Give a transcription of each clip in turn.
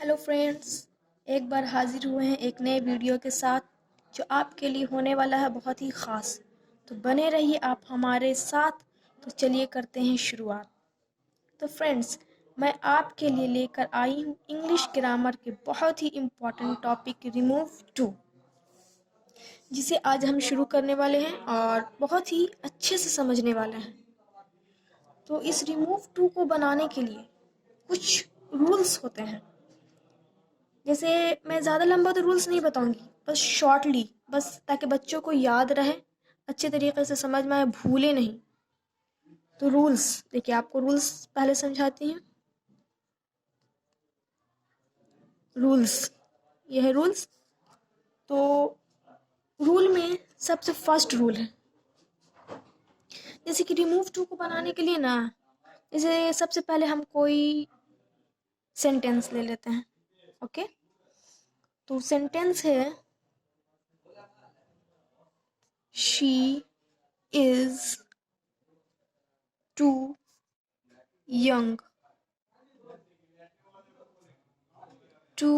Hello friends, एक बार हाजिर हुए हैं एक नए वीडियो के साथ जो आपके लिए होने वाला है बहुत ही ख़ास। तो बने रहिए आप हमारे साथ। तो चलिए करते हैं शुरुआत। तो फ्रेंड्स, मैं आपके लिए लेकर आई हूँ इंग्लिश ग्रामर के बहुत ही इम्पोर्टेंट टॉपिक रिमूव टू, जिसे आज हम शुरू करने वाले हैं और बहुत ही अच्छे से समझने वाले हैं। तो इस रिमूव टू को बनाने के लिए कुछ रूल्स होते हैं। जैसे मैं ज़्यादा लंबा तो रूल्स नहीं बताऊंगी, बस शॉर्टली, बस ताकि बच्चों को याद रहे, अच्छे तरीके से समझ में आए, भूले नहीं। तो रूल्स देखिए, आपको रूल्स पहले समझाती हूँ। रूल्स, ये है रूल्स। तो रूल में सबसे फर्स्ट रूल है, जैसे कि रिमूव टू को बनाने के लिए ना, जैसे सबसे पहले हम कोई सेंटेंस ले लेते हैं। ओके, तो सेंटेंस है she is too young to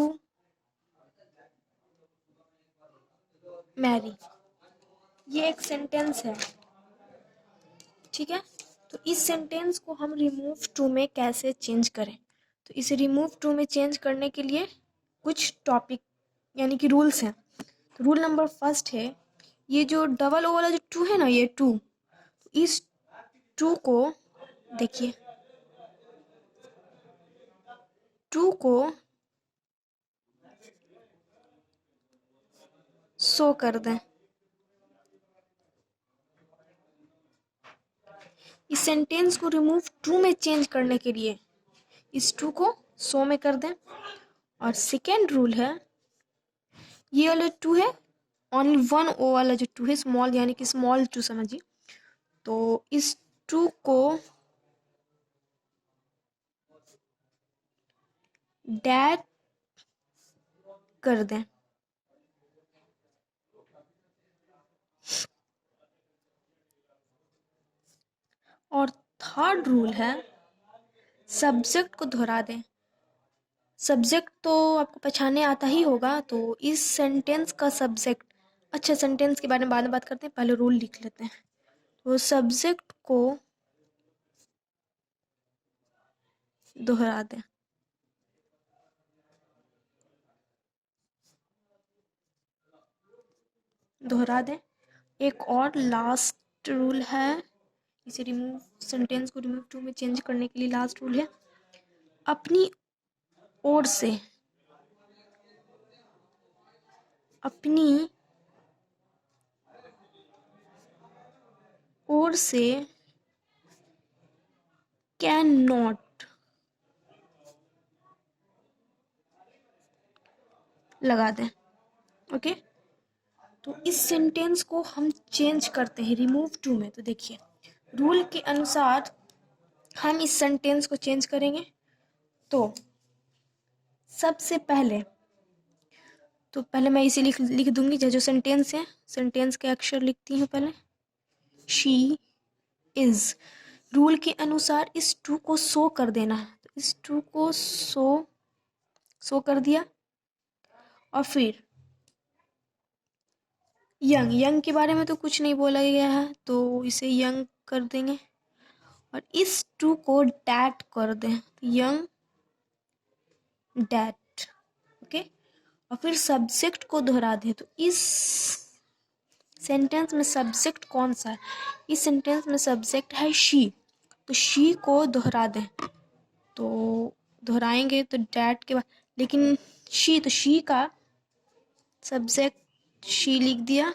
marry. ये एक सेंटेंस है, ठीक है। तो इस सेंटेंस को हम रिमूव टू में कैसे चेंज करें? तो इसे रिमूव टू में चेंज करने के लिए कुछ टॉपिक यानी कि रूल्स हैं। तो रूल नंबर फर्स्ट है, ये जो डबल ओ वाला जो टू है ना, ये टू, इस टू को देखिए, टू को शो कर दें। इस सेंटेंस को रिमूव टू में चेंज करने के लिए इस टू को शो में कर दें। और सेकेंड रूल है, ये वाला टू है, ओनली वन ओ वाला जो टू है, स्मॉल यानी कि स्मॉल टू समझिए। तो इस टू को डैट कर दें। और थर्ड रूल है, सब्जेक्ट को दोहरा दें। सब्जेक्ट तो आपको पहचानने आता ही होगा, तो इस सेंटेंस का सब्जेक्ट, अच्छा सेंटेंस के बारे में बाद में बात करते हैं, पहले रूल लिख लेते हैं। तो सब्जेक्ट को दोहरा दें। दोहरा दें। एक और लास्ट रूल है, इसे रिमूव, सेंटेंस को रिमूव टू में चेंज करने के लिए लास्ट रूल है, अपनी ओर से, अपनी ओर से कैन नॉट लगा दें। ओके, तो इस सेंटेंस को हम चेंज करते हैं रिमूव टू में। तो देखिए, रूल के अनुसार हम इस सेंटेंस को चेंज करेंगे। तो सबसे पहले, तो पहले मैं इसे लिख दूंगी, जो सेंटेंस है, सेंटेंस के अक्षर लिखती हूँ पहले। शी इज, रूल के अनुसार इस टू को शो कर देना है, तो इस टू को शो कर दिया। और फिर यंग, यंग के बारे में तो कुछ नहीं बोला गया है, तो इसे यंग कर देंगे। और इस टू को डैट कर दें, यंग डैट। ओके, और फिर सब्जेक्ट को दोहरा दें। तो इस सेंटेंस में सब्जेक्ट कौन सा है? इस सेंटेंस में सब्जेक्ट है शी, तो शी को दोहरा दें। तो दोहराएंगे तो डैट के बाद, लेकिन शी, तो शी का सब्जेक्ट शी लिख दिया।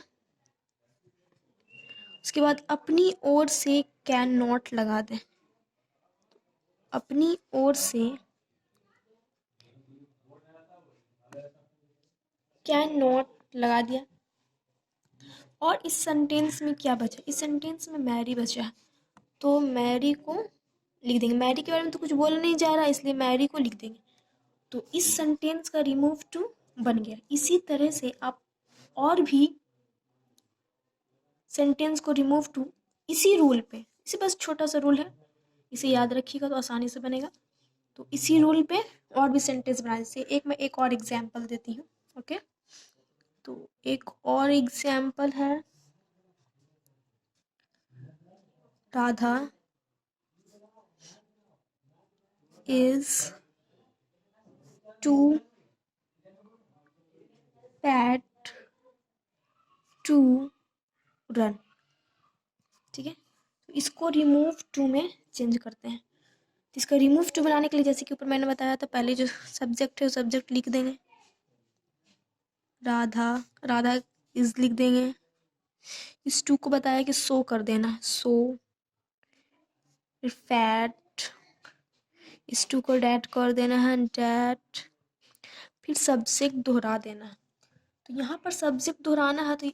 उसके बाद अपनी ओर से कैन नॉट लगा दें। अपनी ओर से कैन नॉट लगा दिया। और इस सेंटेंस में क्या बचा? इस सेंटेंस में मैरी बचा, तो मैरी को लिख देंगे। मैरी के बारे में तो कुछ बोला नहीं जा रहा, इसलिए मैरी को लिख देंगे। तो इस सेंटेंस का रिमूव टू बन गया। इसी तरह से आप और भी सेंटेंस को रिमूव टू इसी रूल पे, इसे बस छोटा सा रूल है, इसे याद रखिएगा तो आसानी से बनेगा। तो इसी रूल पे और भी सेंटेंस बनाने से एक और एग्जाम्पल देती हूँ। ओके, तो एक और एग्जाम्पल है, Radha is too fat to run. ठीक है, तो इसको रिमूव टू में चेंज करते हैं। तो इसका रिमूव टू बनाने के लिए जैसे कि ऊपर मैंने बताया था, पहले जो सब्जेक्ट है वो सब्जेक्ट लिख देंगे, राधा, राधा इज लिख देंगे। इस टू को बताया कि सो कर देना, सो, फिर फैट, इस टू को डैट कर देना है, डैट, फिर सब्जेक्ट दोहरा देना है। तो यहाँ पर सब्जेक्ट दोहराना है, तो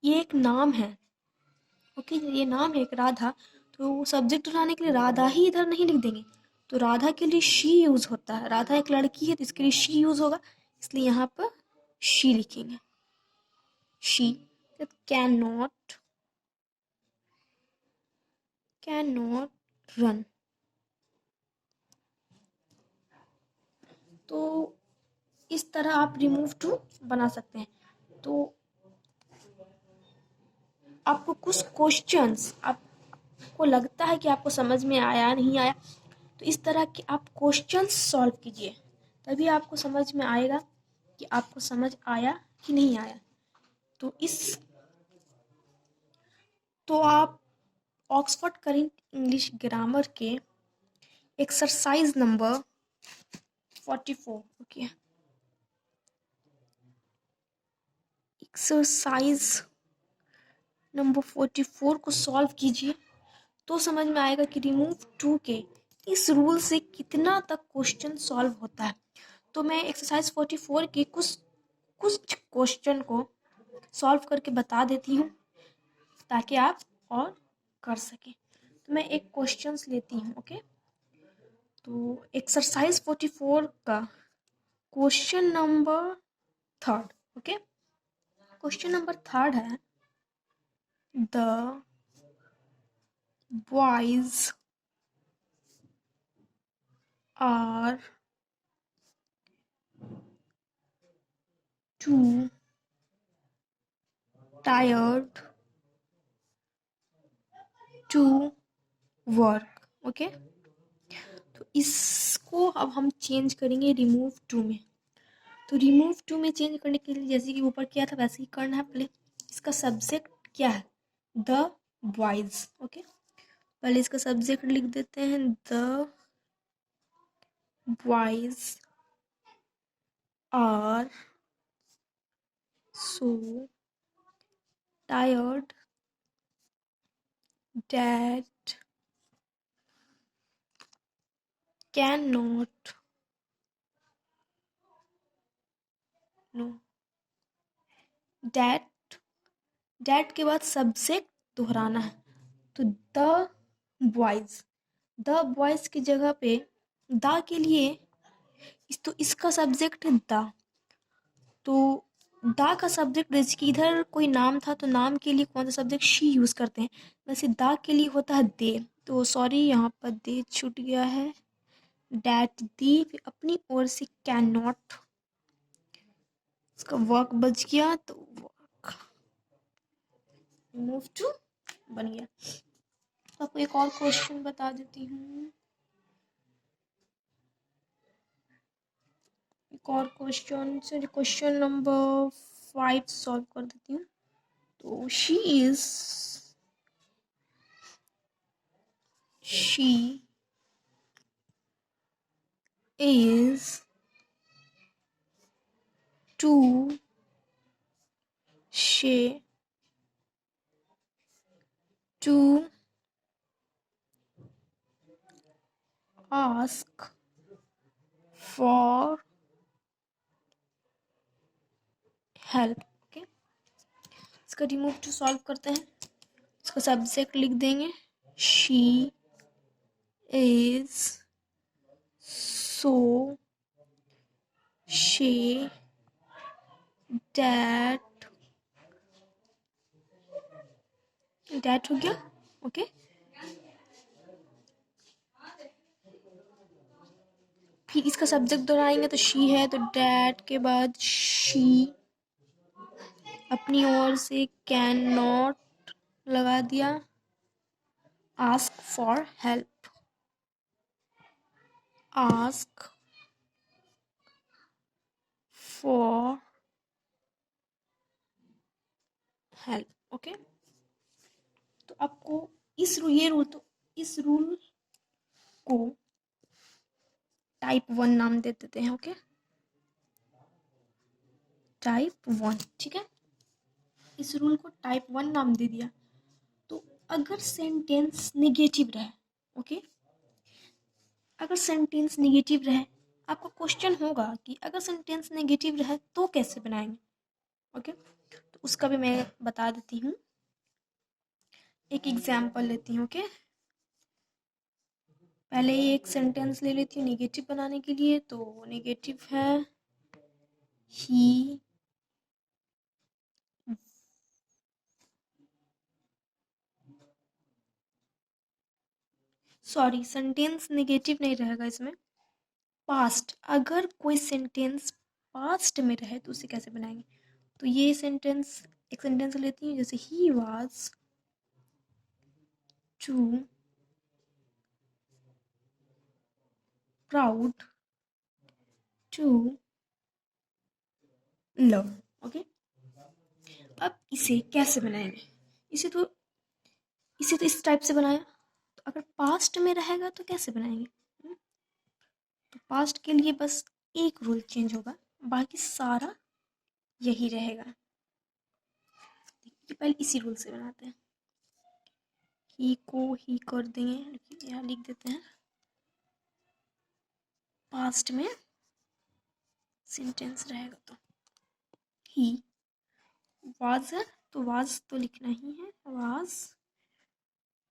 ये एक नाम है। ओके, ये नाम है एक राधा, तो सब्जेक्ट दोहराने के लिए राधा ही इधर नहीं लिख देंगे, तो राधा के लिए शी यूज होता है। राधा एक लड़की है तो इसके लिए शी यूज होगा, इसलिए यहाँ पर शी लिखेंगे, शी। Can not run. तो इस तरह आप रिमूव टू बना सकते हैं। तो आपको कुछ क्वेश्चंस, आपको लगता है कि आपको समझ में आया नहीं आया, तो इस तरह के आप क्वेश्चंस सॉल्व कीजिए, तभी आपको समझ में आएगा कि आपको समझ आया कि नहीं आया। तो आप ऑक्सफोर्ड करेंट इंग्लिश ग्रामर के exercise number 44, okay, exercise number 44 को सॉल्व कीजिए, तो समझ में आएगा कि रिमूव टू के इस रूल से कितना तक क्वेश्चन सॉल्व होता है। तो मैं एक्सरसाइज 44 के कुछ क्वेश्चन को सॉल्व करके बता देती हूँ, ताकि आप और कर सकें। तो मैं एक क्वेश्चंस लेती हूँ। ओके, तो एक्सरसाइज 44 का question number third. Okay, question number third है, the boys are too tired to work. Okay, तो इसको अब हम चेंज करेंगे रिमूव टू में। तो रिमूव टू में चेंज करने के लिए जैसे कि ऊपर किया था वैसे ही करना है। पहले इसका सब्जेक्ट क्या है, द बॉयज। ओके, पहले इसका सब्जेक्ट लिख देते हैं, the boys are so tired that cannot no that के बाद सब्जेक्ट दोहराना है। तो द बॉयज की जगह पे द के लिए तो इसका सब्जेक्ट है द, तो द का सब्जेक्ट जैसे कि इधर कोई नाम था तो नाम के लिए कौन सा सब्जेक्ट शी यूज करते हैं, वैसे द के लिए होता है दे। तो सॉरी यहाँ पर दे छूट गया है, डैट दी अपनी ओर से कैन नॉट, इसका वर्क बच गया, तो वर्क मूव टू बन गया। तो आपको एक और क्वेश्चन बता देती हूँ, एक और क्वेश्चन से क्वेश्चन नंबर 5 सॉल्व कर देती हूँ। तो she is to she to ask for help. Okay, इसका रिमूव टू सॉल्व करते हैं। इसका सब्जेक्ट लिख देंगे, she is so she that हो गया। ओके, फिर इसका सब्जेक्ट दोहराएंगे तो शी है, तो डैड के बाद शी अपनी ओर से कैन नॉट लगा दिया, ask for help, ask for help. Okay, तो आपको इस रूल को टाइप 1 नाम दे देते हैं। ओके, टाइप 1, ठीक है, इस रूल को टाइप 1 नाम दे दिया। तो अगर सेंटेंस नेगेटिव रहे, ओके, अगर सेंटेंस नेगेटिव रहे, आपका क्वेश्चन होगा कि अगर सेंटेंस नेगेटिव रहे तो कैसे बनाएंगे। ओके, तो उसका भी मैं बता देती हूँ, एक एग्जाम्पल लेती हूँ। ओके, पहले ही एक सेंटेंस ले लेती हूँ नेगेटिव बनाने के लिए। तो नेगेटिव है ही सॉरी, सेंटेंस नेगेटिव नहीं रहेगा इसमें, पास्ट। अगर कोई सेंटेंस पास्ट में रहे तो उसे कैसे बनाएंगे। तो ये सेंटेंस, एक सेंटेंस लेती हूँ, जैसे he was too proud to love. Okay, अब इसे कैसे बनाएंगे, इसे तो इस टाइप से बनाया। तो अगर पास्ट में रहेगा तो कैसे बनाएंगे। तो पास्ट के लिए बस एक रूल चेंज होगा, बाकी सारा यही रहेगा। देखिए, पहले इसी रूल से बनाते हैं, ही को ही कर देंगे, यहाँ लिख देते हैं, पास्ट में सेंटेंस रहेगा तो ही वाज है, तो वाज तो लिखना ही है, वाज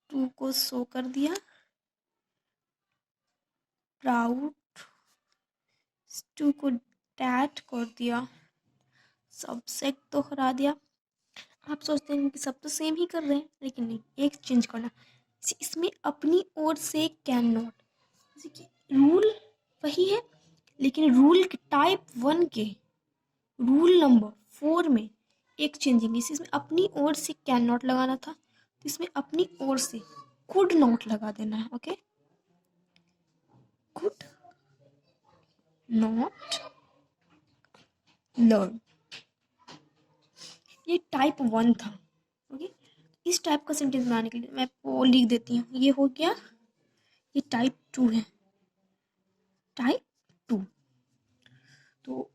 टू को शो कर दिया, प्राउड टू को डैट कर दिया, सब्जेक्ट तो हरा दिया। आप सोचते हैं कि सब तो सेम ही कर रहे हैं, लेकिन नहीं, एक चेंज करना, इसमें अपनी ओर से कैन नॉट, रूल वही है, लेकिन रूल टाइप 1 के रूल नंबर 4 में एक चेंजिंग, इसमें अपनी ओर से कैन नॉट लगाना था, तो इसमें अपनी ओर से कुड नॉट लगा देना है। ओके, कुड नॉट लर्न, ये टाइप 1 था। ओके, इस टाइप का सेंटेंस बनाने के लिए मैं वो लिख देती हूँ, ये हो गया, ये टाइप 2 है, टाइप 2। तो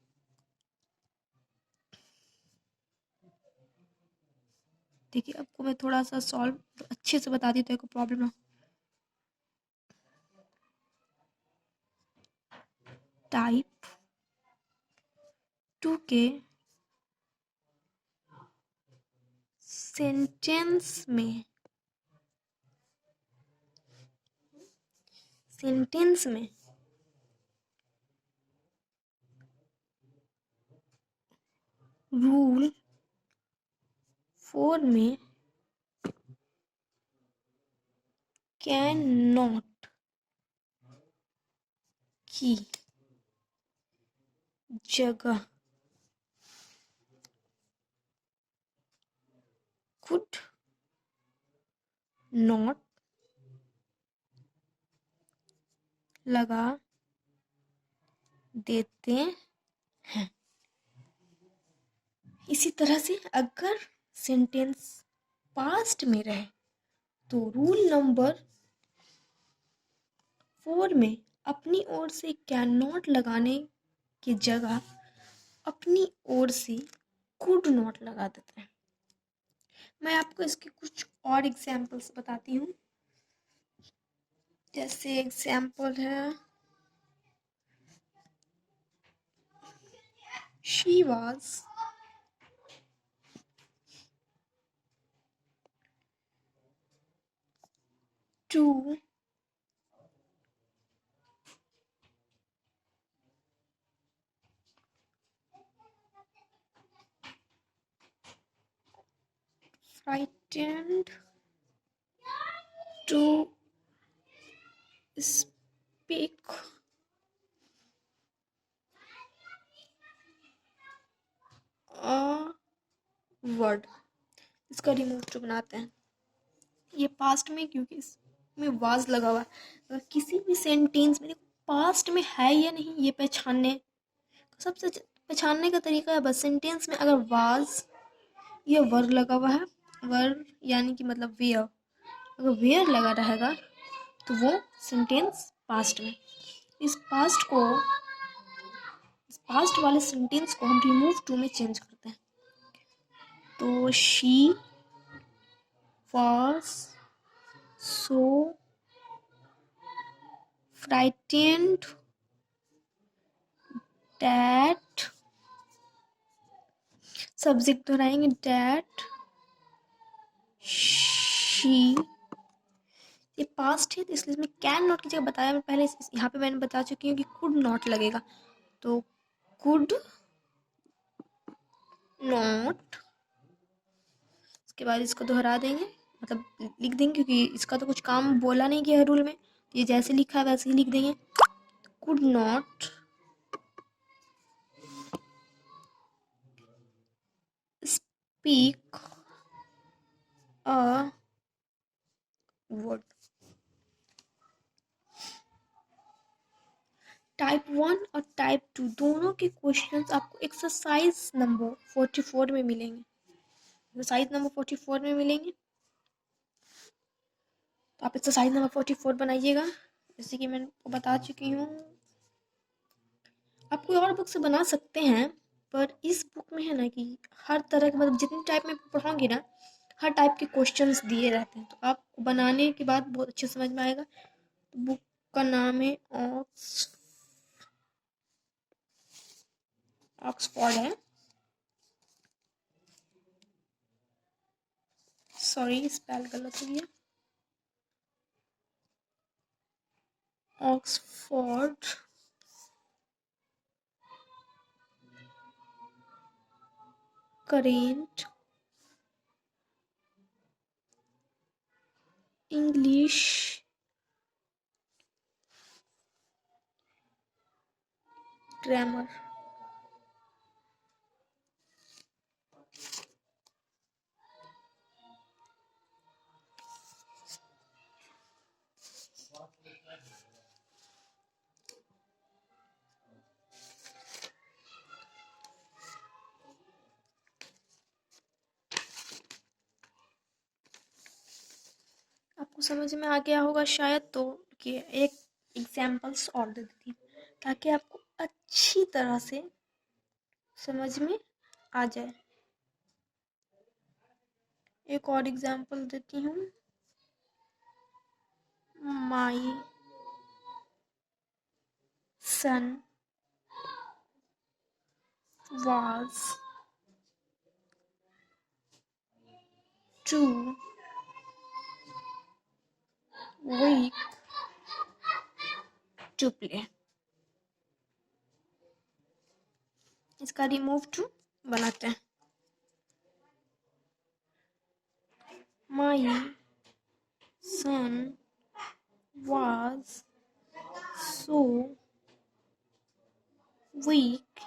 देखिए, आपको मैं थोड़ा सा सॉल्व अच्छे से बता दी तो कोई प्रॉब्लम ना। टाइप 2 के सेंटेंस में रूल 4 में कैन नॉट की जगह कुड नॉट लगा देते हैं। इसी तरह से अगर सेंटेंस पास्ट में रहे तो रूल नंबर 4 में अपनी ओर से कैन नॉट लगाने की जगह अपनी ओर से कुड नॉट लगा देते हैं। मैं आपको इसके कुछ और एग्जाम्पल्स बताती हूँ, जैसे एग्जाम्पल है, she was too frightened to speak word, इसका रिमूव टू बनाते हैं। ये पास्ट में, क्योंकि इसमें वाज लगा हुआ है। अगर किसी भी सेंटेंस में पास्ट में है या नहीं ये पहचानने, सबसे पहचानने का तरीका है बस सेंटेंस में अगर वाज या वर लगा हुआ है, वर यानी कि मतलब वेयर, अगर वेयर लगा रहेगा तो वो सेंटेंस पास्ट में। इस पास्ट वाले सेंटेंस को हम रिमूव टू में चेंज करते हैं। तो she was so frightened that, subject दोहराएंगे that she, ये पास्ट है तो इसलिए इसमें कैन नॉट की जगह बताया मैं पहले, यहाँ पे मैंने बता चुकी हूँ कि कुड नॉट लगेगा, तो कुड नॉट, इसके बाद इसको दोहरा देंगे, मतलब लिख देंगे, क्योंकि इसका तो कुछ काम बोला नहीं गया है रूल में, ये जैसे लिखा है वैसे ही लिख देंगे। Could not speak a word. Type 1 और टाइप 2 दोनों के क्वेश्चंस आपको एक्सरसाइज नंबर 44 में मिलेंगे। एक्सरसाइज नंबर 44 में मिलेंगे, तो आप एक्सरसाइज नंबर 44 बनाइएगा, जैसे कि मैं बता चुकी हूँ। आप कोई और बुक से बना सकते हैं, पर इस बुक में है ना कि हर तरह के, मतलब जितने टाइप में पढ़ोगे ना, हर टाइप के क्वेश्चंस दिए रहते हैं, तो आपको बनाने के बाद बहुत अच्छे समझ में आएगा। तो बुक का नाम है ऑक्सफोर्ड है, सॉरी स्पेल गलत हो गया, ऑक्सफोर्ड करेंट इंग्लिश ग्रामर। आपको समझ में आ गया होगा शायद, तो कि एक एग्जाम्पल्स और दे देती हूँ ताकि आपको अच्छी तरह से समझ में आ जाए। एक और एग्जाम्पल देती हूँ, माई सन was too weak to play। इसका रिमूव टू बनाते हैं। My son was so weak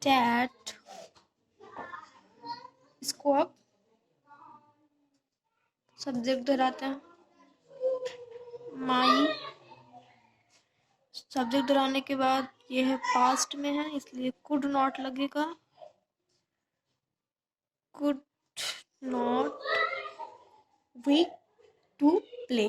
that, इसको अब सब्जेक्ट दोहराते हैं। माई, सब्जेक्ट दोहराने के बाद ये है पास्ट में है इसलिए कुड नॉट लगेगा, could not week to play.